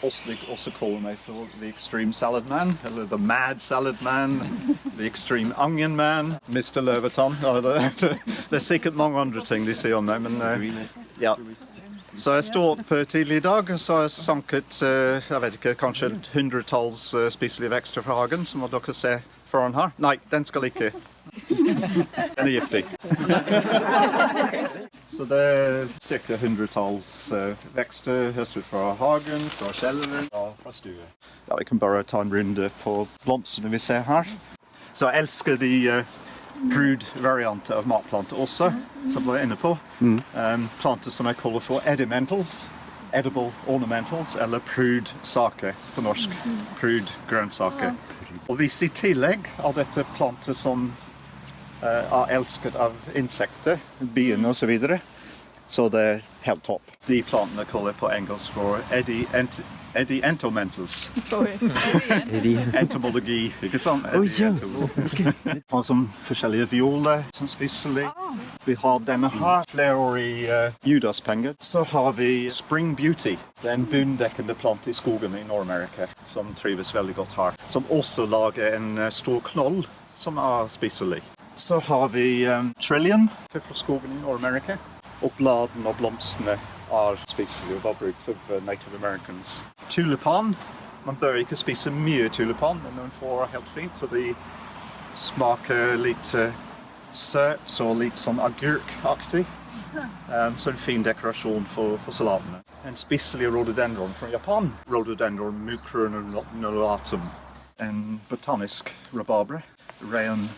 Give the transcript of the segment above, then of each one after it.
også kaller meg for the extreme salad man, eller the mad salad man, the extreme onion man, Mr. Løvetann. Ja, det sikkert mange andre ting de sier om meg, men ja. Så jeg står opp tidlig I dag, så har jeg sanket, jeg vet ikke, kanskje hundretalls spiselige vekster fra hagen, som dere ser foran her. Nei, den skal ikke. Den giftig. Så det cirka hundretalls vekster høstet fra hagen, fra kjelleren og fra stue. Ja, vi kan bare ta en runde på blomsterne vi ser her. Så jeg elsker de prud-varianter av matplanter også, som jeg inne på. Planter som jeg kaller for edimentals, edible ornamentals, eller prud-saker på norsk. Prud-grønnsaker. Og hvis I tillegg av dette planter som elsket av insekter, bien og så videre, så det helt topp. De plantene kaller jeg på engelsk for entomentals. Entomologi, ikke sant? Og som forskjellige violer som spiselig. Vi har denne her, flerårig judaspenger. Så har vi Spring Beauty, den bunndekkende plante I skogen I Nord-Amerika, som trives veldig godt her. Som også lager en stor knoll som spiselig. Så har vi Trillium fra skogen I Nord-Amerika. Og bladene og blomstene spiselige og var brukt av Native Americans. Tulipan. Man bør ikke spise mye tulipan, men noen får helt fint. Og de smaker litt søt og litt sånn agurkaktig. Så en fin dekorasjon for salatene. En spiselig rhododendron fra Japan. Rhododendron mucronulatum. En botanisk rabarbre. Rayon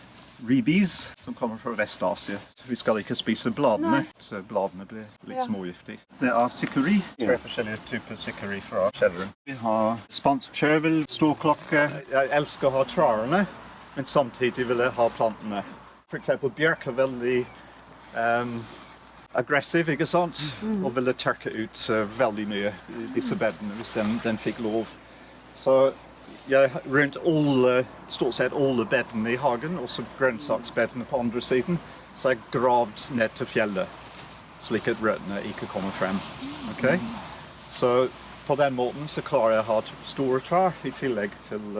Rebis, som kommer fra Vest-Asia. Vi skal ikke spise bladene, så bladene blir litt smågiftige. Det sikori, 3 forskjellige typer sikori fra kjelleren. Vi har spansk kjøvel, storklokke. Jeg elsker å ha trærne, men samtidig vil jeg ha plantene. For eksempel bjørk veldig aggressiv, ikke sant? Og ville tørke ut veldig mye I disse bedene hvis den fikk lov. Så jeg rundt stort sett alle bedene I hagen, også grønnsaksbedene på andre siden, så jeg gravd ned til fjellet, slik at røttene ikke kommer frem. Okay? Så på den måten så klarer jeg å ha store trær I tillegg til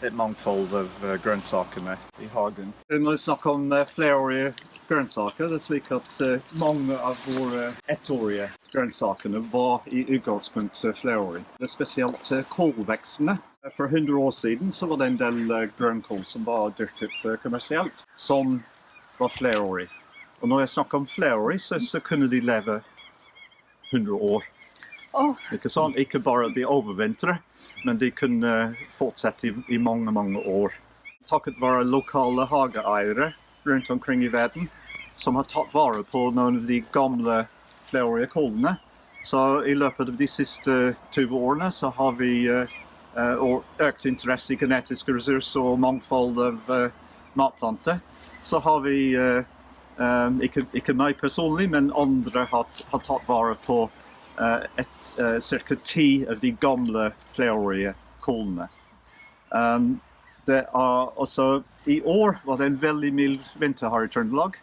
et mangfold av grønnsakene I hagen. Når vi snakker om flerårige grønnsaker, det slik at mange av våre ettårige grønnsakene var I utgangspunkt flerårige. Det spesielt kålvekstene. For 100 år siden så var det en del grønnkål som var dyrket kommersielt, som var flerårig. Og når jeg snakker om flerårig, så kunne de leve 100 år. Ikke sant? Ikke bare de overvintre, men de kunne fortsette I mange, mange år. Takket være lokale hageeiere rundt omkring I verden, som har tatt vare på noen av de gamle flerårige kålene. Så I løpet av de siste 20 årene så har vi økt interesse I genetiske ressurser og mangfold av matplanter. Så har vi, ikke meg personlig, men andre har tatt vare på cirka 10 av de gamle flerårige kålene. Det også, I år var det en veldig mild vinter her I Trøndelag.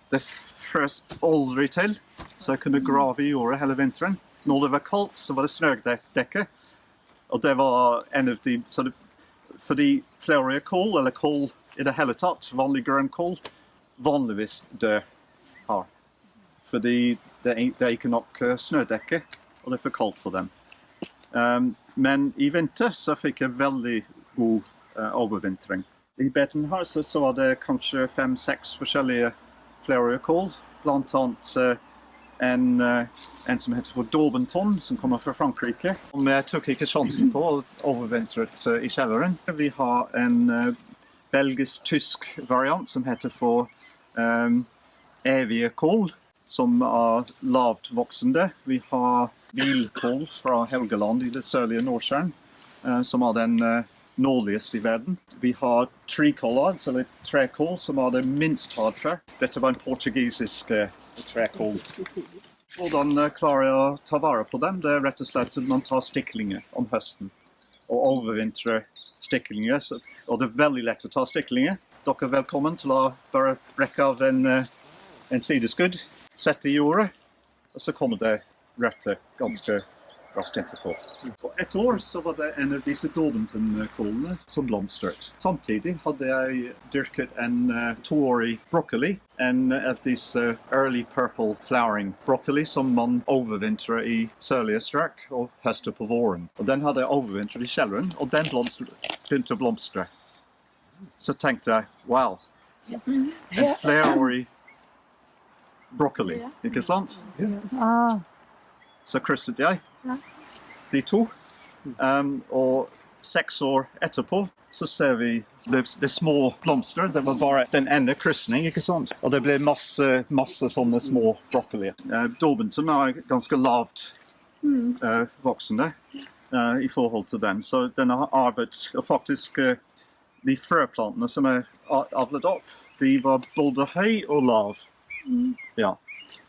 Det frøs aldri til, så jeg kunne grave I jordet hele vinteren. Når det var kaldt, så var det snødekke. Og det var en av de, fordi flerårige kål, eller kål I det hele tatt, vanlig grønnkål, vanligvis dør her. Fordi det ikke nok snødekke, og det for kaldt for dem. Men I vinter så fikk jeg veldig god overvintring. I beden her så var det kanskje 5-6 forskjellige flerårige kål, blant annet en som heter for Daubenton, som kommer fra Frankrike. Og jeg tok ikke sjansen på å overvintret I kjelleren. Vi har en belgisk-tysk variant som heter for evige kål, som lavt voksende. Vi har hvilkål fra Helgeland I det sørlige Nordsjøen, som den nordligste I verden. Vi har trikålad, eller trekål, som det minst hardfør. Dette var en portugisisk trekål. Hvordan klarer jeg å ta vare på dem? Det rett og slett at man tar stiklinger om høsten og overvintrer stiklinger, og det veldig lett å ta stiklinger. Dere velkommen til å bare brekke av en sideskudd, sette I jordet, og så kommer det røtter ganske raskt etterpå. På ett år så var det en av disse Dorbenton-kålene som blomstret. Samtidig hadde jeg dyrket en 2-årig broccoli, en av disse early purple flowering broccoli som man overvintrer i sørlige strøk og høster på våren. Og den hadde jeg overvintret i kjelleren, og den begynte å blomstre. Så tenkte jeg, wow, en flerårig broccoli, ikke sant? Så krysset jeg de to, og 6 år etterpå så ser vi det små blomster. Det var bare den ene kryssning, ikke sant? Og det ble masse sånne små broccoli. Dorbenton er ganske lavt voksende i forhold til den, så den har arvet, og faktisk de frøplantene som er avlet opp, de var både høy og lav. Ja.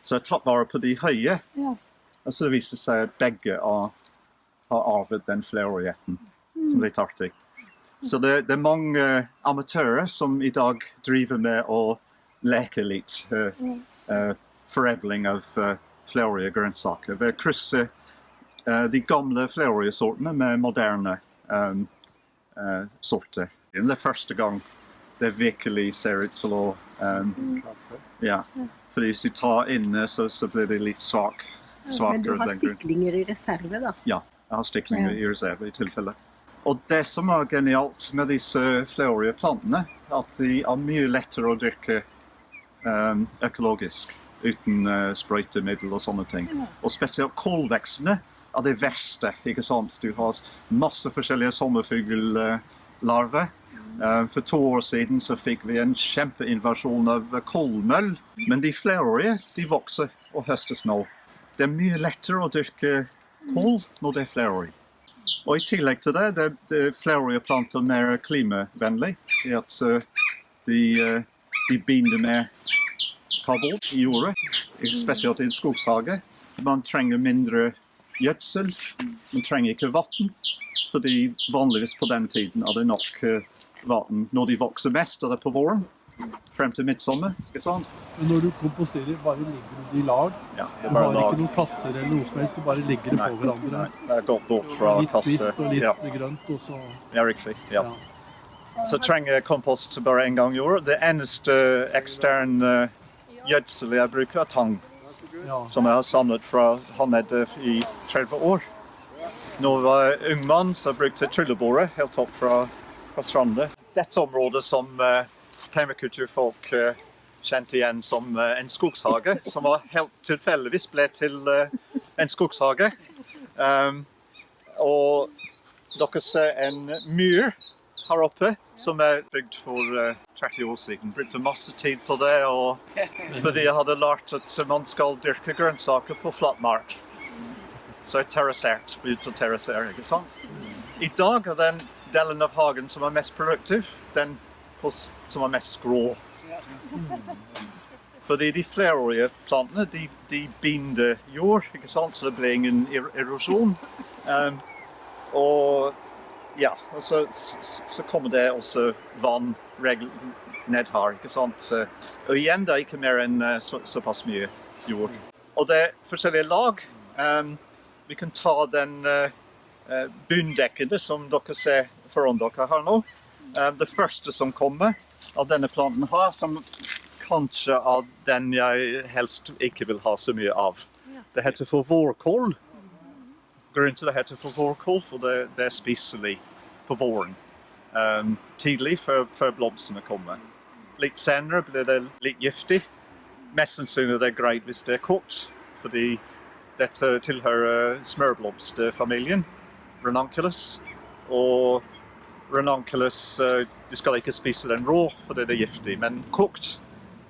Så jeg tatt vare på de høye, og så det viser seg at begge har arvet den flerårigheten, som litt artig. Så det er mange amatører som i dag driver med å leke litt foredling av flerårige grønnsaker ved å krysse de gamle flerårige sortene med moderne sorter. Det er første gang det virkelig ser ut til å ja, fordi hvis du tar inne så blir det litt svakere. Men du har stiklinger i reserve da? Ja, jeg har stiklinger i reserve i tilfelle. Og det som er genialt med disse flerårige plantene, er at de er mye lettere å dyrke økologisk, uten sprøytemiddel og sånne ting. Og spesielt kålvekstene er det verste, ikke sant? Du har masse forskjellige sommerfugellarver. For 2 år siden så fikk vi en kjempeinvasjon av kålmøll, men de flerårige, de vokser og høstes nå. Det er mye lettere å dyrke kål når det er flerårig. Og i tillegg til det er flerårige planter mer klimavennlig, i at de binder mer karbon i jordet, spesielt i en skogshage. Man trenger mindre gjødsel, man trenger ikke vann, fordi vanligvis på den tiden er det nok vann når de vokser mest, og det er på våren, frem til midtsommer, ikke sant? Men når du komposterer, bare ligger du i lag? Ja, det er bare lag. Du har ikke noen kasser eller noe som helst, du bare legger det på hverandre? Nei, det er gått bort fra kasser. Litt kvist og litt grønt, og så... Ja, riktig, ja. Så trenger kompost bare en gang i året. Det eneste eksterne gjødsel jeg bruker er tang, som jeg har samlet fra Hanede i 30 år. Når jeg var ung mann, så brukte jeg tryllebåre helt opp fra stranden. Dette området som permakulturfolk kjente igjen som en skogshage, som var helt tilfeldigvis ble til en skogshage. Og dere ser en myr her oppe, som er bygd for 30 år siden. Brukte masse tid på det, fordi jeg hadde lært at man skal dyrke grønnsaker på flatmark. Så jeg terrassert, begynte å terrassere, ikke sant? I dag er den delen av hagen som er mest produktiv, den som er mest skrå. Fordi de flerårige plantene, de binder jord, ikke sant? Så det blir ingen erosjon. Og ja, og så kommer det også vann ned her, ikke sant? Og igjen, det er ikke mer enn såpass mye jord. Og det er forskjellige lag. Vi kan ta den bunndekkende som dere ser foran dere her nå. Det første som kommer av denne planten her, som kanskje er den jeg helst ikke vil ha så mye av. Det heter for vårkål. Grunnen til det heter for vårkål, for det er spiselig på våren. Tidlig før blomstene kommer. Litt senere blir det litt giftig. Mest sannsynlig det er greit hvis det er kokt, fordi dette tilhører smørblomstfamilien, ranunculus. Og ranunculus, du skal ikke spise den rå, for det er giftig, men kokt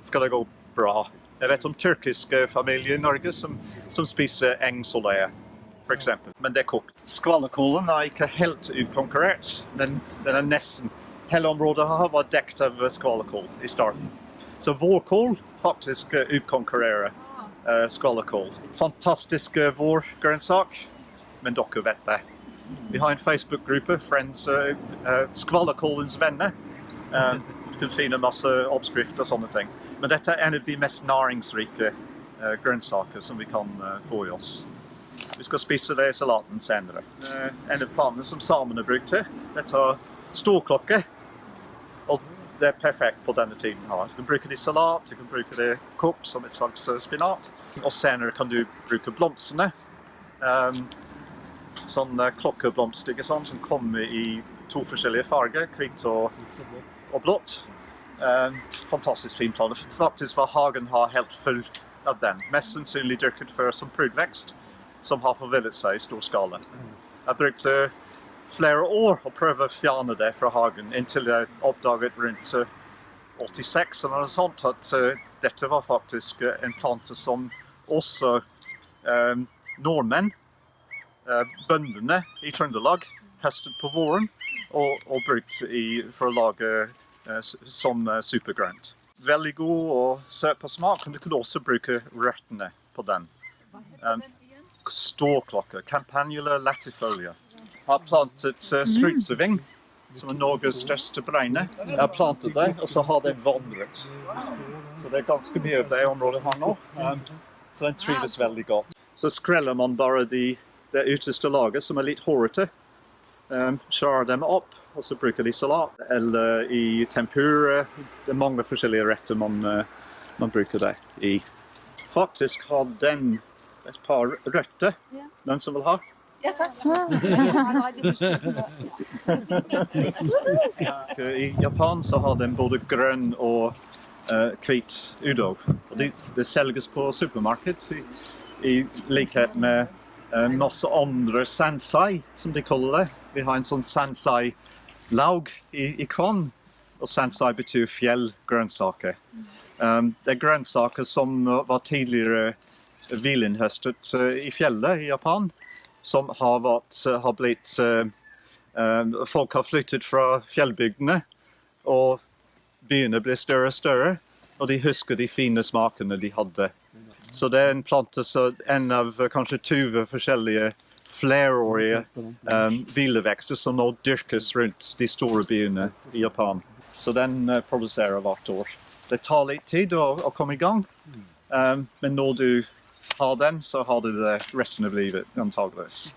skal det gå bra. Jeg vet om tyrkiske familier i Norge som spiser engsolé, for eksempel, men det er kokt. Skvallerkålen er ikke helt utkonkurrert, men den er nesten. Hele området her var dekt av skvallerkål i starten. Så vårkål faktisk utkonkurrerer skvallerkål. Fantastisk vårgrønnsak, men dere vet det. Vi har en Facebook-gruppe, skvallerkålens venner. Du kan finne masse oppskrifter og sånne ting. Men dette er en av de mest næringsrike grønnsaker som vi kan få i oss. Vi skal spise det i salaten senere. En av planene som samene brukte, dette storklokke. Og det er perfekt på denne tiden her. Du kan bruke det i salat, du kan bruke det kokt som et slags spinat. Og senere kan du bruke blomstene. Sånn klokkeblomst, ikke sant, som kommer i 2 forskjellige farger, hvitt og blått. Fantastisk fin plan. Faktisk var hagen helt full av den. Mest sannsynlig dyrket før som prydvekst, som har forvillet seg i stor skala. Jeg brukte flere år å prøve å fjerne det fra hagen, inntil jeg oppdaget rundt 86 eller noe sånt, at dette var faktisk en plante som også nordmenn, bøndene i Trøndelag, høstet på våren og brukt for å lage som supergrønt. Veldig god og søt på smak, men du kunne også bruke røttene på den. Storklokke, Campanula latifolia. Jeg har plantet strutseving, som er Norges største bregne. Jeg har plantet det, og så har den vandret. Så det er ganske mye av det området her nå. Så den trives veldig godt. Så skreller man bare det ytterste laget, som er litt hårete. Skjærer dem opp, og så bruker de salat, eller i tempura. Det er mange forskjellige retter man bruker det i. Faktisk har den et par røtter, noen som vil ha. Ja, takk. I Japan så har den både grønn og hvit udo. Og det selges på supermarked i likhet med masse andre sansai, som de kaller det. Vi har en sånn sansai-laug i Kvann, og sansai betyr fjellgrønnsaker. Det er grønnsaker som var tidligere hvilinhøstet i fjellet i Japan, som har blitt folk har flyttet fra fjellbygdene, og byene ble større og større, og de husker de fine smakene de hadde. Så det er en plante, en av kanskje 20 forskjellige flerårige hvilevekster som nå dyrkes rundt de store byene i Japan. Så den produserer hvert år. Det tar litt tid å komme i gang, men når du har den, så har du det resten av livet, antageligvis.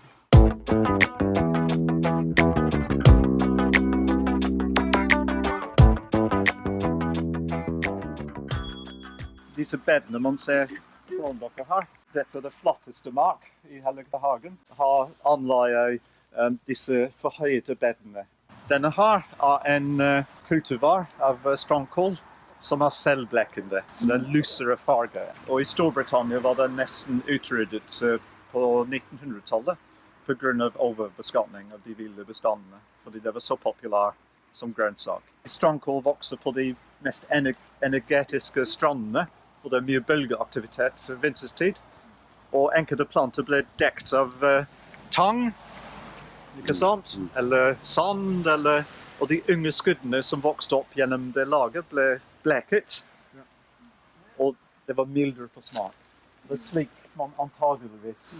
Disse bedene man ser foran dere her, dette er det flotteste mark i hele hagen. Har anlagt disse forhøyede bedene. Denne her er en kultivar av strandkål som er selvblekkende, så det er lysere farge. Og i Storbritannia var det nesten utryddet på 1900-tallet på grunn av overbeskatning av de ville bestandene, fordi det var så populær som grønnsak. Strandkål vokser på de mest energetiske strandene, og det er mye bølgeaktivitet vinterstid. Og enkelte planter ble dekt av tang, ikke sant? Eller sand, og de unge skuddene som vokste opp gjennom det laget ble bleket. Og det var mildere på smak. Det er slik man antageligvis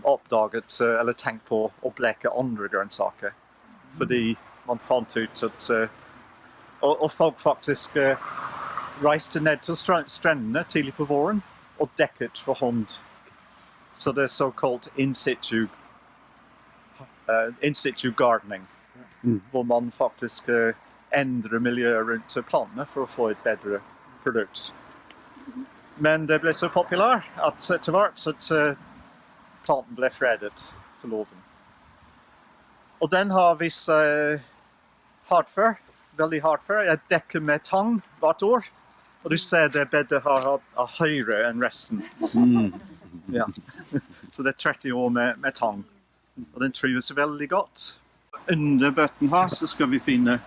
oppdaget eller tenkt på å bleke andre grønnsaker. Fordi man fant ut at og folk faktisk reiste ned til strendene tidlig på våren og dekket for hånd. Så det er såkalt in situ gardening, hvor man faktisk endrer miljøet rundt plantene for å få et bedre produkt. Men det ble så populær at etter hvert at planten ble fredet til loven. Og den har vist hardt før, veldig hardt før. Jeg dekker med tang hvert år. Og du ser det bedet er høyere enn resten. Ja. Så det er 30 år med tang. Og den trives veldig godt. Under bøtten her så skal vi finne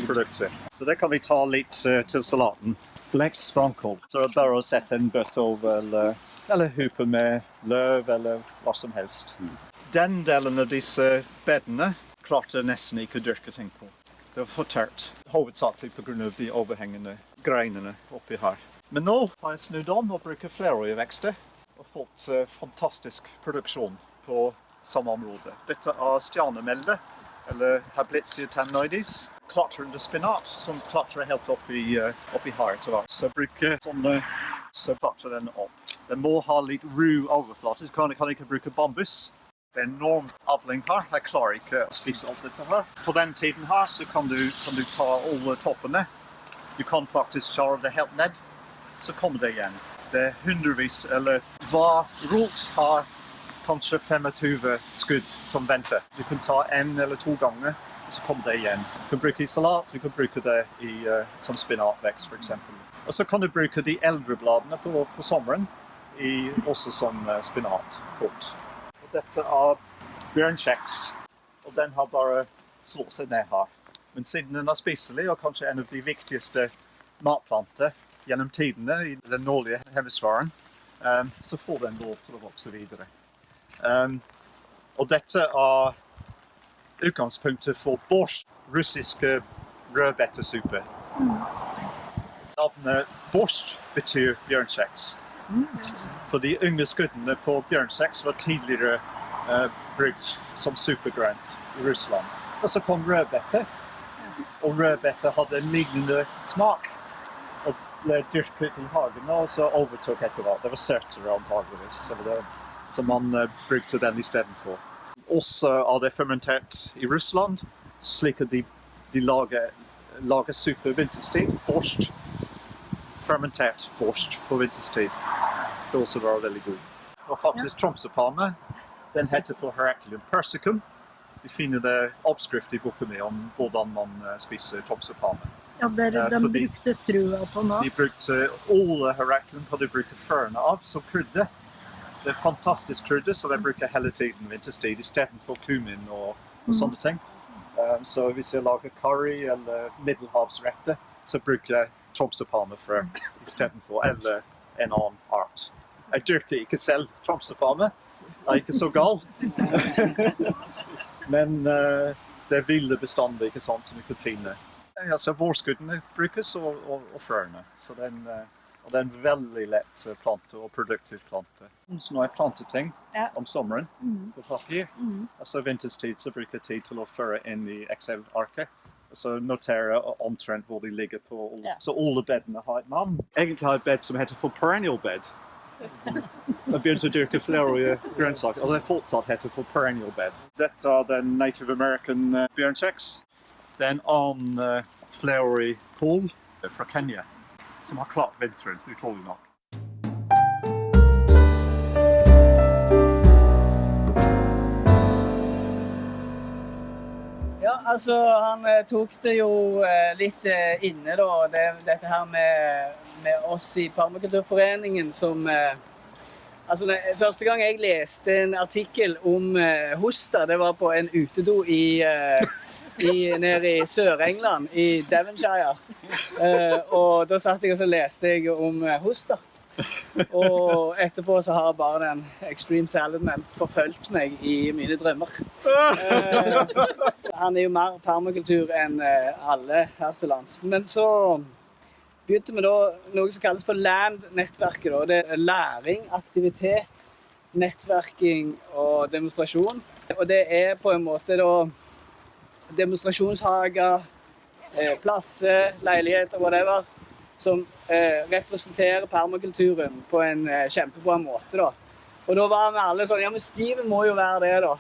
produkter. Så det kan vi ta litt til salaten. Blekt strandkål. Så det er bare å sette en bøtte over eller hupe med løv eller hva som helst. Den delen av disse bedene klarte nesten ikke å dyrke ting på. Det var for tørt, hovedsakelig på grunn av de overhengende greinene oppi her. Men nå har jeg snudd om og bruker flerårige vekster og fått fantastisk produksjon på samme område. Dette er stjernemelde, eller Hablitzia tannoides, klatrende spinat som klatrer helt oppi her til hvert. Så jeg bruker sånne Så batre den opp. Den må ha litt ru overflate, så kan ikke bruke bambus. Det enorm avling her. Jeg klarer ikke å spise alt dette her. På den tiden her så kan du ta alle toppene. Du kan faktisk kjøre det helt ned. Så kommer det igjen. Det hundrevis, eller hver rot har kanskje 25 skudd som venter. Du kan ta 1 eller 2 ganger, så kommer det igjen. Du kan bruke det i salat, du kan bruke det i som spinatvekst for eksempel. Og så kan du bruke de eldre bladene på sommeren, også som spinatkort. Dette bjørnkjeks, og den har bare slått seg ned her. Men siden den er spiselig, og kanskje en av de viktigste matplanter gjennom tidene i den nordlige hemisfæren, så får den lov til å vokse videre. Og dette utgangspunktet for borsj, russiske rødbetesuppe. Navnet borsj betyr bjørnkjeks. For de yngre skuddene på bjørnkjeks var tidligere brukt som supergrønt i Russland. Og så kom rødbete, og rødbete hadde en lignende smak og ble dyrket i hagen, og så overtok etter hvert. Det var søtere antageligvis, så man brukte den i stedet for. Også det fermentert i Russland, slik at de lager suppe vinterstid, borsj. Fermentert borsj på vinterstid. Det også var veldig god. Og faktisk tromsøpalme, den heter for Heracleum persicum. Vi finner det oppskrift i boken min om hvordan man spiser tromsøpalme. Ja, de brukte frua på nå. De brukte alle Heracleum hva de bruker førene av som krydder. Det fantastisk krydder, så de bruker hele tiden vinterstid, i stedet for kumin og sånne ting. Så hvis jeg lager curry eller middelhavsretter, så bruker jeg tromsøpalme frø i stedet for, eller en annen art. Jeg dyrker ikke selv tromsøpalme, jeg ikke så gal. Men det er ville bestander, ikke sant, som vi kan finne. Altså, vårskuddene brukes og frøene, så det er en veldig lett plante og produktiv plante. Så når jeg planter ting om sommeren på papir, altså vinterstid så bruker jeg tid til å føre inn i Excel-arket. Så noterer jeg omtrent hvor de ligger på. Så alle bedene har et navn. Egentlig har jeg et bed som heter for perennial bed. Jeg begynte å dyrke flere grønnsaker, og det fortsatt heter for perennial bed. Dette den Native American bjørnkjeks. Det en annen flerårig kål fra Kenya, som har klart vinteren, utrolig nok. Ja, altså han tok det jo litt inne da, dette her med oss i Permakulturforeningen som... Altså, første gang jeg leste en artikkel om hosta, det var på en utedo nede i Sør-England, i Devonshire. Og da satt jeg og så leste jeg om hosta. Og etterpå så har bare den Extreme Saladman forfølgt meg i mine drømmer. Han er jo mer permakultur enn alle her til lands. Men så begynte vi da noe som kalles for LAND-nettverket. Det er læring, aktivitet, nettverking og demonstrasjon. Og det er på en måte da demonstrasjonshager, plasser, leiligheter, whatever, som representerer permakulturen på en kjempebra måte da. Og da var vi alle sånn, ja men Steven må jo være det da.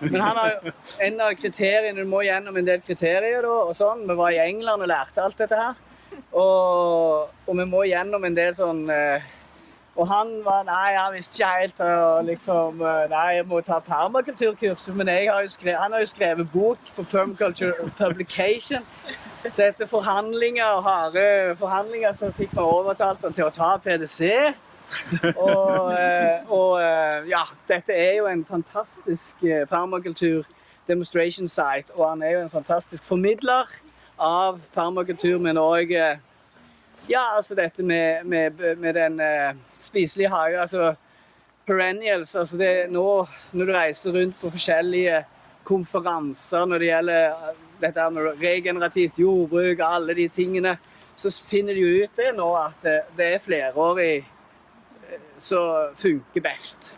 Men han har jo en av kriteriene, du må gjennom en del kriterier da, og sånn. Vi var i England og lærte alt dette her. Og vi må gjennom en del sånn, og han var, nei, han visste ikke helt, og liksom, nei, jeg må ta permakulturkurset, men han har jo skrevet bok på Permaculture Publication, så etter forhandlinger og harde forhandlinger så fikk vi overtalt han til å ta PDC, og ja, dette er jo en fantastisk permakultur demonstration site, og han er jo en fantastisk formidler av permakultur, men også, ja, altså dette med den spiselige hage, altså perennials, altså det nå, når du reiser rundt på forskjellige konferanser, når det gjelder dette med regenerativt jordbruk og alle de tingene, så finner de jo ut det nå at det er flerårig som funker best.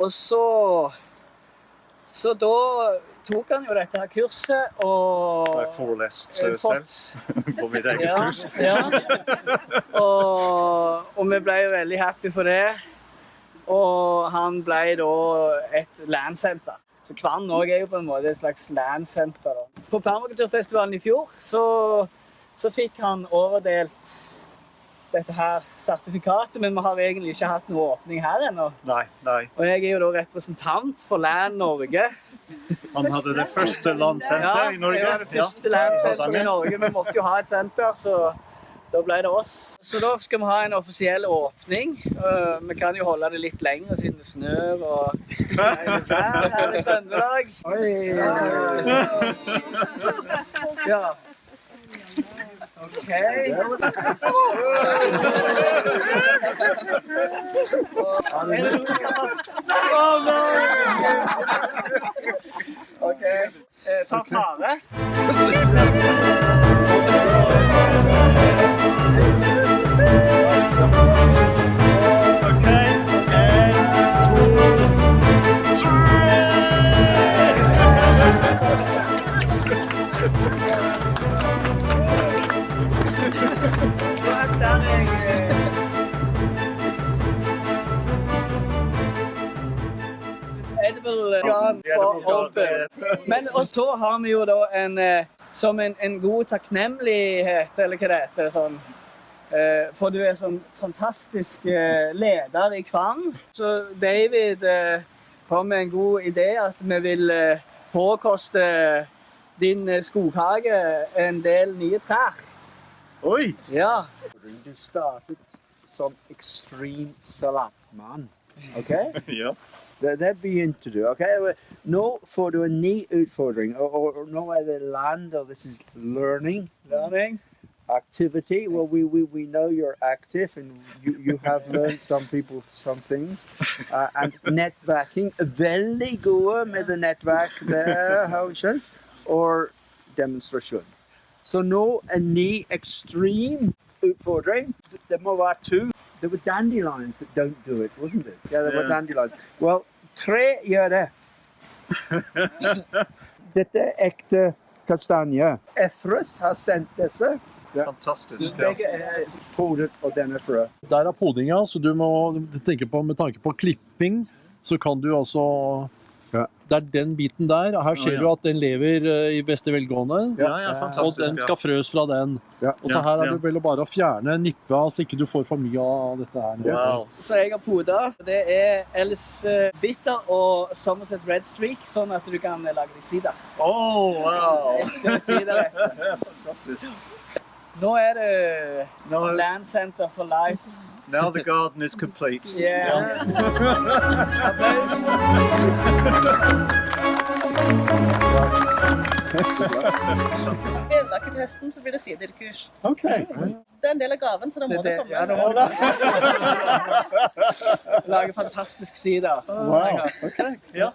Og så Så da tok han jo dette her kurset, og... Jeg forelest selv på mitt eget kurs. Ja. Og vi ble jo veldig happy for det. Og han ble da et landsenter. Så Kvann også er jo på en måte et slags landsenter. På permakulturfestivalen i fjor så fikk han overdelt dette her sertifikatet, men vi har egentlig ikke hatt noe åpning her ennå. Nei. Og jeg er jo da representant for Land Norge. Han hadde det første landsenter i Norge. Ja, det var det første landsenter i Norge. Vi måtte jo ha et senter, så da ble det oss. Så da skal vi ha en offisiell åpning. Vi kan jo holde det litt lenger siden det snør og her i Trøndelag. Ja. Ok. Ok. Ta fare. Men og så har vi jo da som en god takknemlighet, eller hva det heter, sånn, for du er sånn fantastisk leder i Kvann. Så David kom med en god idé at vi vil påkoste din skoghage en del nye trær. Oi! Ja. Du startet som extreme salatman, okay? Ja. Det begynte du, okay? Nå får du en ny utfordring, og nå det land, og this is learning. Activity. Well, we know you're active, and you have learned some things. And nettverking, veldig gode med det nettverk der, har vi skjønt, og demonstrasjon. Så nå en ny extreme utfordring. Det må være 2. There were dandelions that don't do it, wasn't it? Yeah, there were dandelions. Well, 3 gjør det. Dette ekte kastanje. Efres har sendt disse. Fantastisk. Begge podet, og den frø. Der podinga, så du må tenke på, med tanke på klipping, så kan du altså... Det den biten der. Her ser du at den lever i beste velgående. Ja, fantastisk. Og den skal frøs fra den. Og så her det vel bare å fjerne nippet, så ikke du får for mye av dette her. Wow. Så jeg har podet. Det Alice Bitter og Somerset Red Streak, sånn at du kan lage deg sider. Wow! Sider. Fantastisk. Nå det Land Center for Life. Now the garden is complete. Yeah. Applaus. Evlaker til høsten, så blir det siderkurs. Okay. Det en del av gaven, så da må det komme. Ja, det må det. Lager fantastisk sider. Wow, okay. Ja.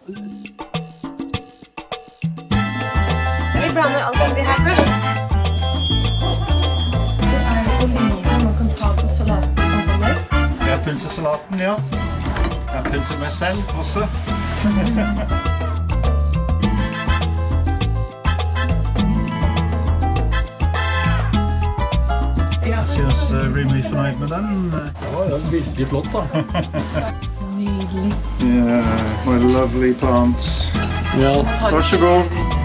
Vi blander alt oppi her først. Det oliven man kan ta på salaten som kommer. Jeg pynter salaten, ja. Jeg pynter meg selv også. Jeg synes rimelig fornøyd med den. Ja, det virkelig flott da. Nydelig. Yeah, my lovely plants. Ja. Vær så god.